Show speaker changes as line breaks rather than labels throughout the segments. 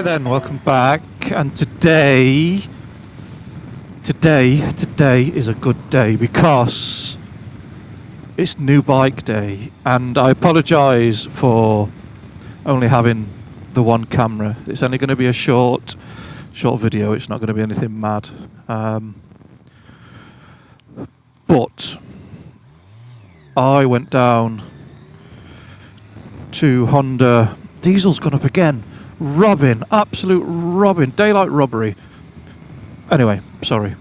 Right then, welcome back. And today is a good day because it's new bike day, and I apologise for only having the one camera. It's only going to be a short video. It's not going to be anything mad. But I went down to Honda. Diesel's gone up again. Absolute robbing, daylight robbery. Anyway, sorry.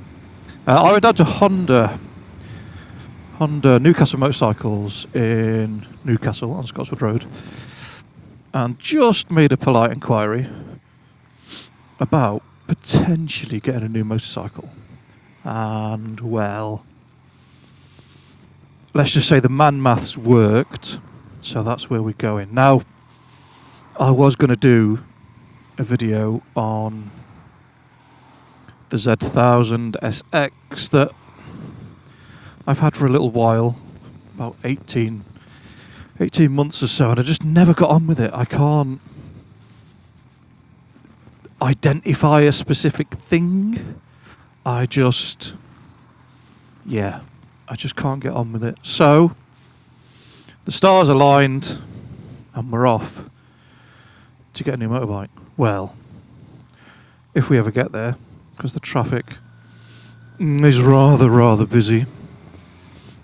I went down to Honda Newcastle Motorcycles in Newcastle on Scotswood Road and just made a polite inquiry about potentially getting a new motorcycle. And, well, let's just say the man maths worked, so that's where we're going. Now, I was going to do a video on the Z1000 SX that I've had for a little while, about 18 months or so, and I just never got on with it. I can't identify a specific thing. I just can't get on with it. So the stars aligned and we're off to get a new motorbike. Well, if we ever get there, because the traffic is rather busy,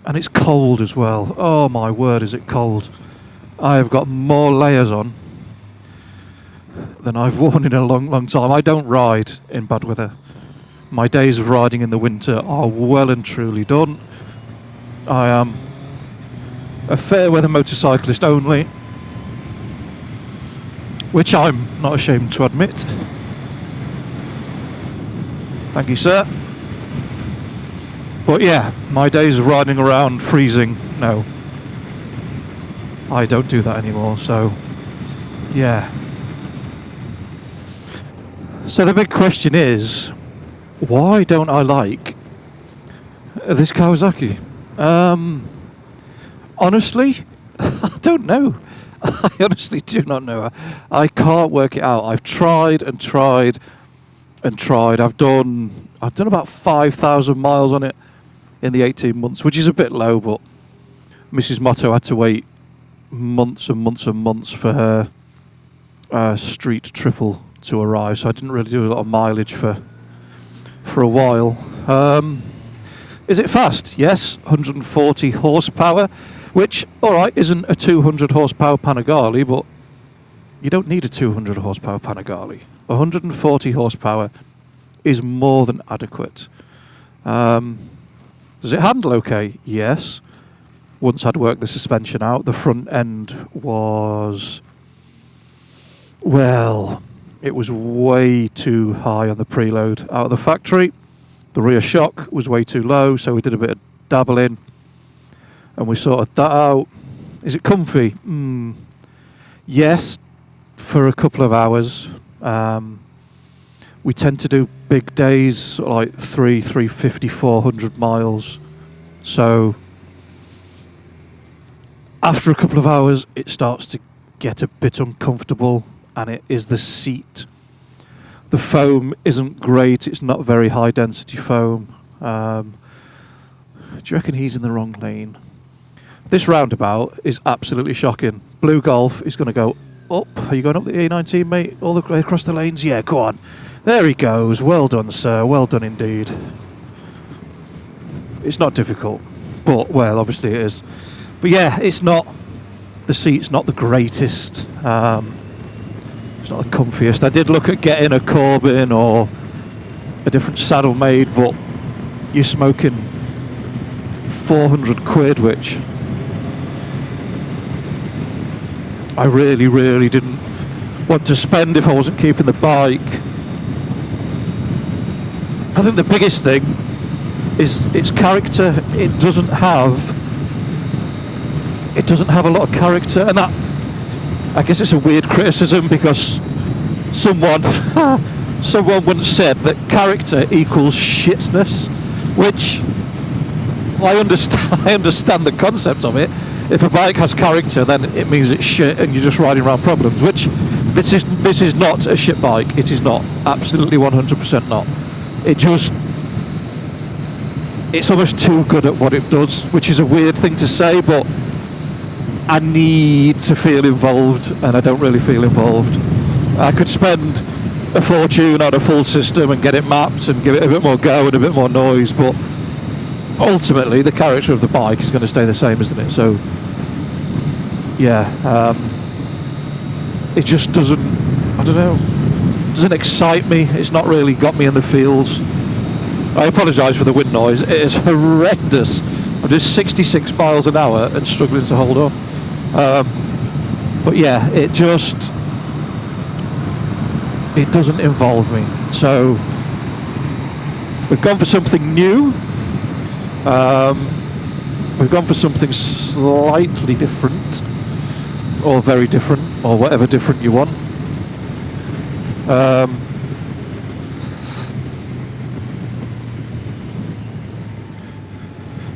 and it's cold as well. Oh my word, is it cold. I have got more layers on than I've worn in a long time. I don't ride in bad weather. My days of riding in the winter are well and truly done. I am a fair weather motorcyclist only, which I'm not ashamed to admit. Thank you, sir. But yeah, my days of riding around freezing, no. I don't do that anymore, so yeah. So the big question is, why don't I like this Kawasaki? Honestly, I don't know. I honestly do not know. I can't work it out. I've tried and tried and tried. I've done about 5,000 miles on it in the 18 months, which is a bit low, but Mrs. Motto had to wait months and months and months for her street triple to arrive, so I didn't really do a lot of mileage for a while. Is it fast? Yes, 140 horsepower, which, alright, isn't a 200 horsepower Panigale, but you don't need a 200 horsepower Panigale. 140 horsepower is more than adequate. Does it handle okay? Yes. Once I'd worked the suspension out, the front end was, well, it was way too high on the preload out of the factory. The rear shock was way too low, so we did a bit of dabbling and we sorted that out. Is it comfy? Yes, for a couple of hours. We tend to do big days, like 350, 400 miles. So after a couple of hours, it starts to get a bit uncomfortable, and it is the seat. The foam isn't great. It's not very high density foam. Do you reckon he's in the wrong lane? This roundabout is absolutely shocking. Blue Golf is going to go up. Are you going up the A19, mate? All the way across the lanes? Yeah, go on. There he goes. Well done, sir. Well done indeed. It's not difficult, but, well, obviously it is. But yeah, it's not. The seat's not the greatest. It's not the comfiest. I did look at getting a Corbin or a different saddle made, but you're smoking 400 quid, which I really didn't want to spend if I wasn't keeping the bike. I think the biggest thing is its character. It doesn't have a lot of character, and that, I guess it's a weird criticism because someone once said that character equals shitness, which I understand the concept of it. If a bike has character, then it means it's shit and you're just riding around problems, which this is not a shit bike. It is not. Absolutely 100% not. It's almost too good at what it does, which is a weird thing to say, but I need to feel involved, and I don't really feel involved. I could spend a fortune on a full system and get it mapped and give it a bit more go and a bit more noise, but ultimately the character of the bike is going to stay the same, isn't it? So yeah, it just doesn't, I don't know, doesn't excite me. It's not really got me in the feels. I apologise for the wind noise. It is horrendous. I'm doing 66 miles an hour and struggling to hold on. But yeah, it doesn't involve me. So we've gone for something new. We've gone for something slightly different, or very different, or whatever different you want.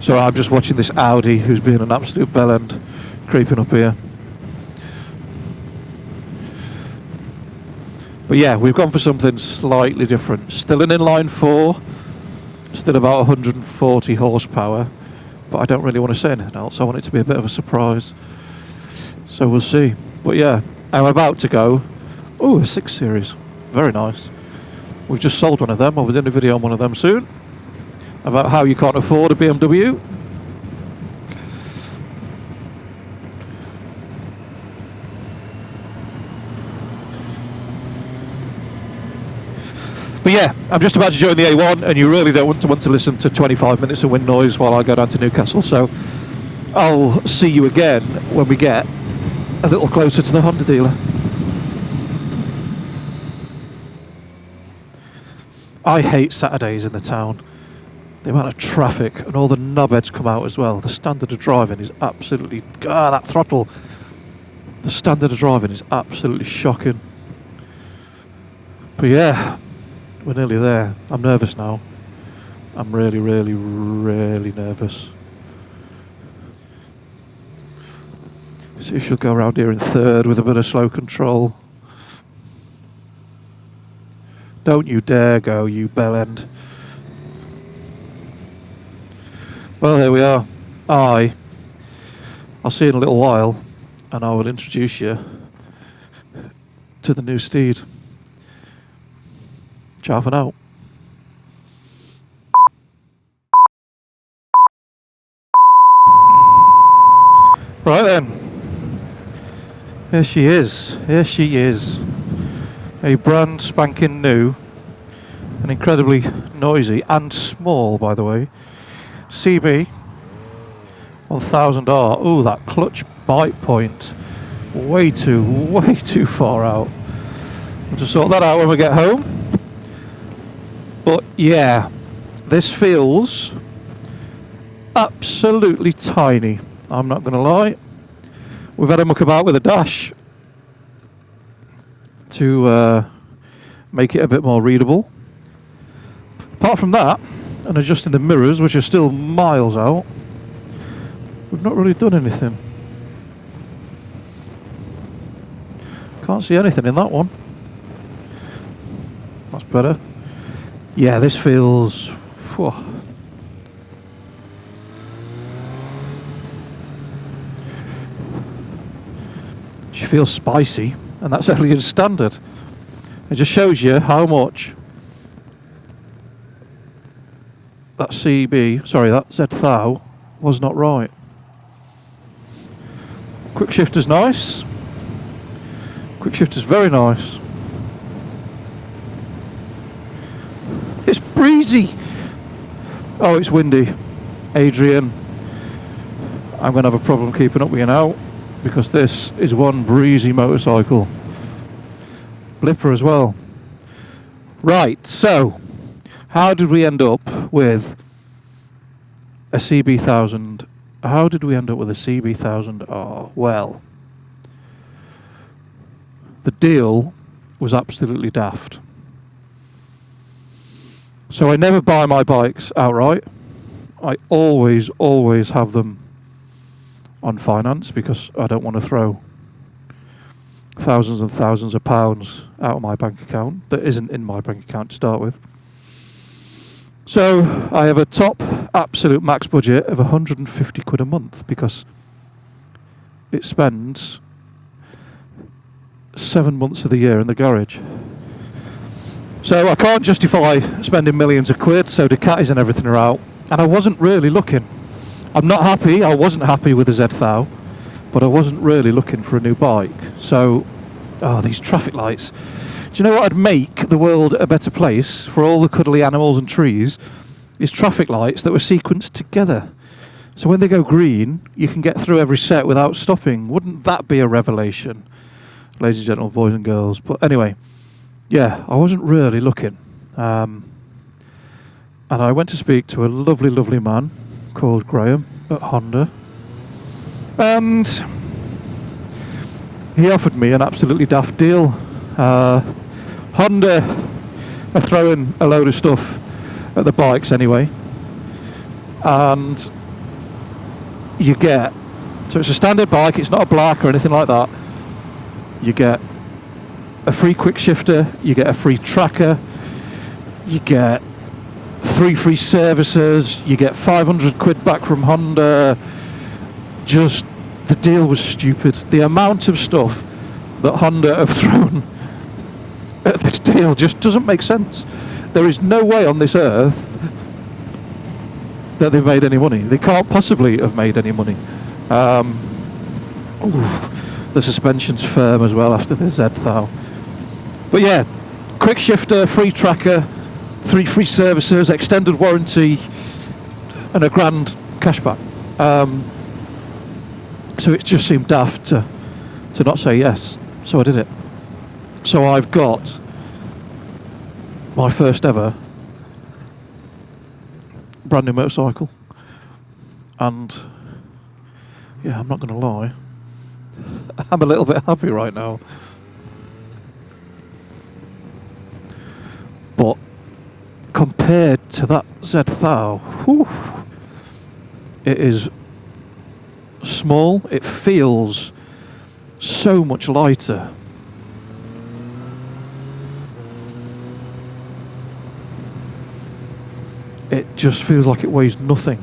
So I'm just watching this Audi, who's being an absolute bellend, creeping up here. But yeah, we've gone for something slightly different. Still an inline 4, still about 140 horsepower, but I don't really want to say anything else. I want it to be a bit of a surprise. So we'll see. But yeah, I'm about to go. Oh, a 6 Series. Very nice. We've just sold one of them. I'll be doing a video on one of them soon, about how you can't afford a BMW. But yeah, I'm just about to join the A1, and you really don't want to listen to 25 minutes of wind noise while I go down to Newcastle, so I'll see you again when we get a little closer to the Honda dealer. I hate Saturdays in the town. The amount of traffic, and all the knobheads come out as well. The standard of driving is absolutely... that throttle! The standard of driving is absolutely shocking. But yeah, we're nearly there. I'm nervous now. I'm really, really, really nervous. See if she'll go around here in third with a bit of slow control. Don't you dare go, you bellend. Well, here we are. I'll see you in a little while, and I will introduce you to the new steed. Ciao for now. Right then. Here she is. Here she is. A brand spanking new and incredibly noisy and small, by the way, CB 1000R. Oh, that clutch bite point. Way too far out. We'll just sort that out when we get home. But yeah, this feels absolutely tiny. I'm not going to lie. We've had a muck about with a dash to make it a bit more readable. Apart from that, and adjusting the mirrors, which are still miles out, we've not really done anything. Can't see anything in that one. That's better. Yeah, this feels... Whew. She feels spicy, and that's only in standard. It just shows you how much that CB, sorry, that Z1000 was not right. Quick shifter's nice. Quick shifter's very nice. It's breezy. Oh, it's windy. Adrian, I'm going to have a problem keeping up with you now, because this is one breezy motorcycle. Blipper as well. Right, so how did we end up with a CB1000? How did we end up with a CB1000R? Well, the deal was absolutely daft. So I never buy my bikes outright. I always have them on finance, because I don't want to throw thousands and thousands of pounds out of my bank account that isn't in my bank account to start with. So I have a top absolute max budget of 150 quid a month because it spends 7 months of the year in the garage. So I can't justify spending millions of quid, so Ducatis and everything are out. And I wasn't really looking. I'm not happy, I wasn't happy with the Z1000, but I wasn't really looking for a new bike. So, these traffic lights. Do you know what would make the world a better place for all the cuddly animals and trees? Is traffic lights that were sequenced together. So when they go green, you can get through every set without stopping. Wouldn't that be a revelation? Ladies and gentlemen, boys and girls. But anyway, yeah, I wasn't really looking. And I went to speak to a lovely, lovely man called Graham at Honda. And he offered me an absolutely daft deal. Honda are throwing a load of stuff at the bikes anyway. And you get, so it's a standard bike, it's not a black or anything like that. You get a free quick shifter, you get a free tracker, you get 3 free services, you get 500 quid back from Honda. Just, the deal was stupid. The amount of stuff that Honda have thrown at this deal just doesn't make sense. There is no way on this earth that they've made any money. They can't possibly have made any money. The suspension's firm as well after the Z1000. But yeah, quick shifter, free tracker, 3 free services, extended warranty, and a grand cashback. So it just seemed daft to not say yes. So I did it. So I've got my first ever brand new motorcycle. And yeah, I'm not going to lie, I'm a little bit happy right now. But compared to that Z1000, whew, it is small. It feels so much lighter. It just feels like it weighs nothing.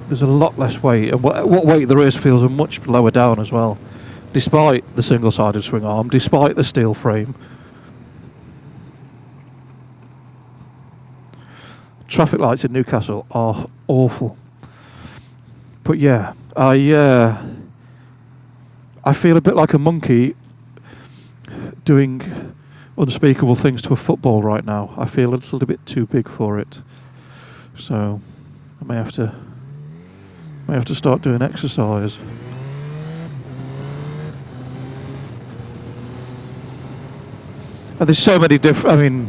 There's a lot less weight, and what weight there is feels much lower down as well, despite the single-sided swing arm, despite the steel frame. Traffic lights in Newcastle are awful. But yeah, I feel a bit like a monkey doing unspeakable things to a football right now. I feel a little bit too big for it. So I may have to start doing exercise. And there's so many different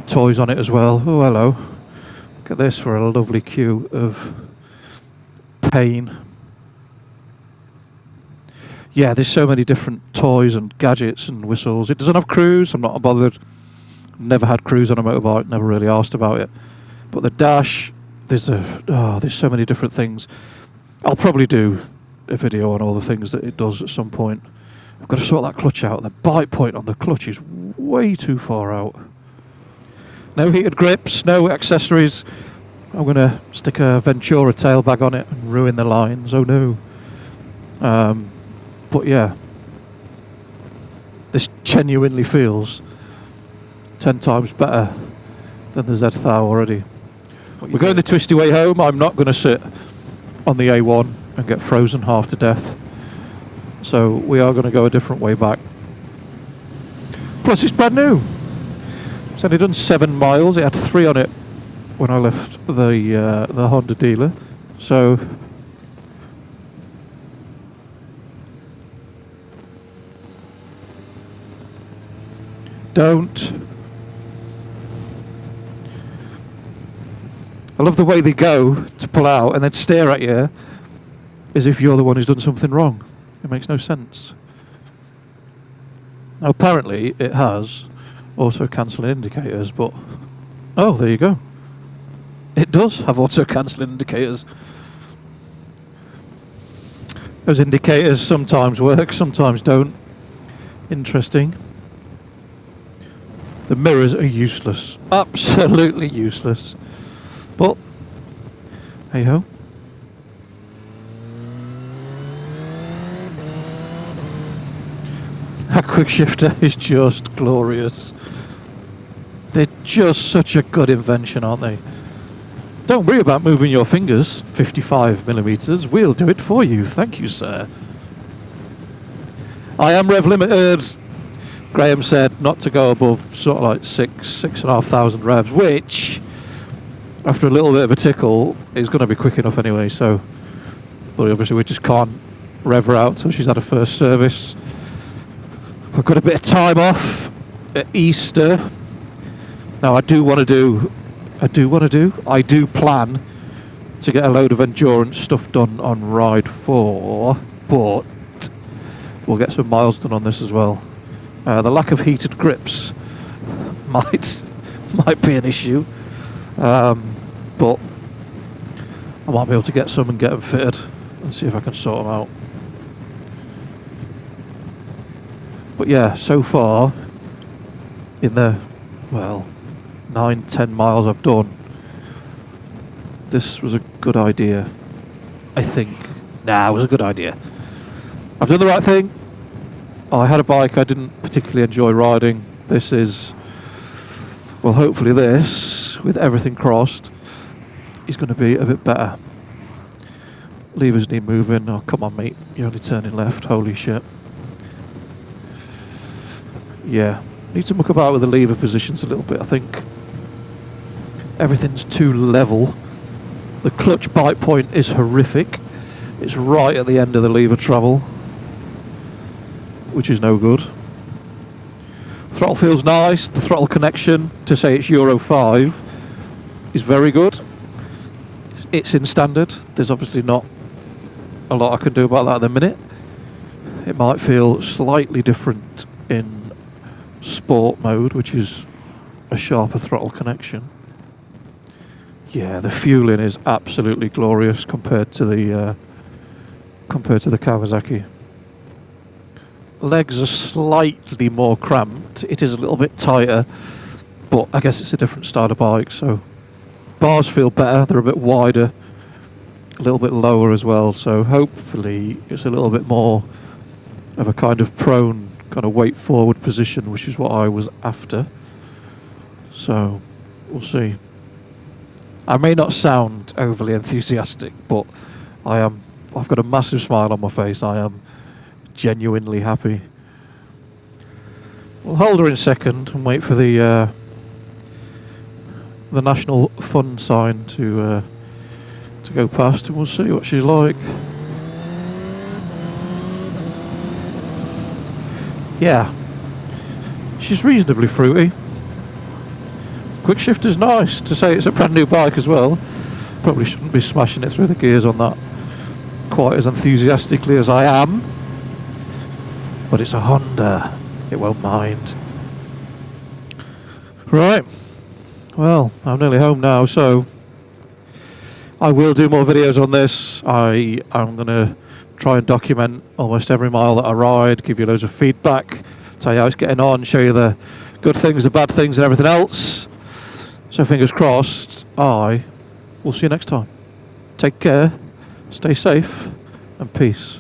toys on it as well. Oh, hello. Look at this for a lovely cue of pain. Yeah, there's so many different toys and gadgets and whistles. It doesn't have cruise. I'm not bothered. Never had cruise on a motorbike. Never really asked about it. But the dash, there's so many different things. I'll probably do a video on all the things that it does at some point. I've got to sort that clutch out. The bite point on the clutch is way too far out. No heated grips, no accessories. I'm going to stick a Ventura tail bag on it and ruin the lines. Oh no. But yeah, this genuinely feels 10 times better than the Z1000 already. We're going the twisty way home. I'm not going to sit on the A1 and get frozen half to death. So we are going to go a different way back. Plus it's brand new. It's only done 7 miles. It had 3 on it when I left the Honda dealer. So don't. I love the way they go to pull out and then stare at you as if you're the one who's done something wrong. It makes no sense. Now apparently it has auto cancelling indicators, but oh, there you go. It does have auto cancelling indicators. Those indicators sometimes work, sometimes don't. Interesting. The mirrors are useless. Absolutely useless. But, hey ho. That quick shifter is just glorious. They're just such a good invention, aren't they? Don't worry about moving your fingers 55mm. We'll do it for you. Thank you, sir. I am rev limited. Graham said not to go above sort of like 6,500 revs, which, after a little bit of a tickle, is going to be quick enough anyway. So, but obviously we just can't rev her out until she's had her first service. I've got a bit of time off at Easter. Now I do plan to get a load of endurance stuff done on Ride 4, but we'll get some miles done on this as well. The lack of heated grips might be an issue, but I might be able to get some and get them fitted and see if I can sort them out. But yeah, so far in the 9-10 miles I've done, this was a good idea. I think. Nah, it was a good idea. I've done the right thing. I had a bike I didn't particularly enjoy riding. This is, well, hopefully this, with everything crossed, is going to be a bit better. Levers need moving. Oh, come on, mate. You're only turning left. Holy shit. Yeah. Need to muck about with the lever positions a little bit, I think. Everything's too level. The clutch bite point is horrific. It's right at the end of the lever travel, which is no good. Throttle feels nice. The throttle connection, to say it's Euro 5, is very good. It's in standard. There's obviously not a lot I can do about that at the minute. It might feel slightly different in sport mode, which is a sharper throttle connection. Yeah, the fueling is absolutely glorious compared to the Kawasaki. Legs are slightly more cramped. It is a little bit tighter, but I guess it's a different style of bike, so bars feel better. They're a bit wider, a little bit lower as well, so hopefully it's a little bit more of a kind of prone, kind of weight forward position, which is what I was after. So we'll see. I may not sound overly enthusiastic, but I've got a massive smile on my face. I am genuinely happy. We'll hold her in second and wait for the National Fun sign to go past, and we'll see what she's like. Yeah, she's reasonably fruity. Quick shifter's nice, to say it's a brand new bike as well. Probably shouldn't be smashing it through the gears on that quite as enthusiastically as I am. But it's a Honda, it won't mind. Right, well, I'm nearly home now, so I will do more videos on this. I'm going to try and document almost every mile that I ride, give you loads of feedback, tell you how it's getting on, show you the good things, the bad things and everything else. So fingers crossed, I will see you next time. Take care, stay safe, and peace.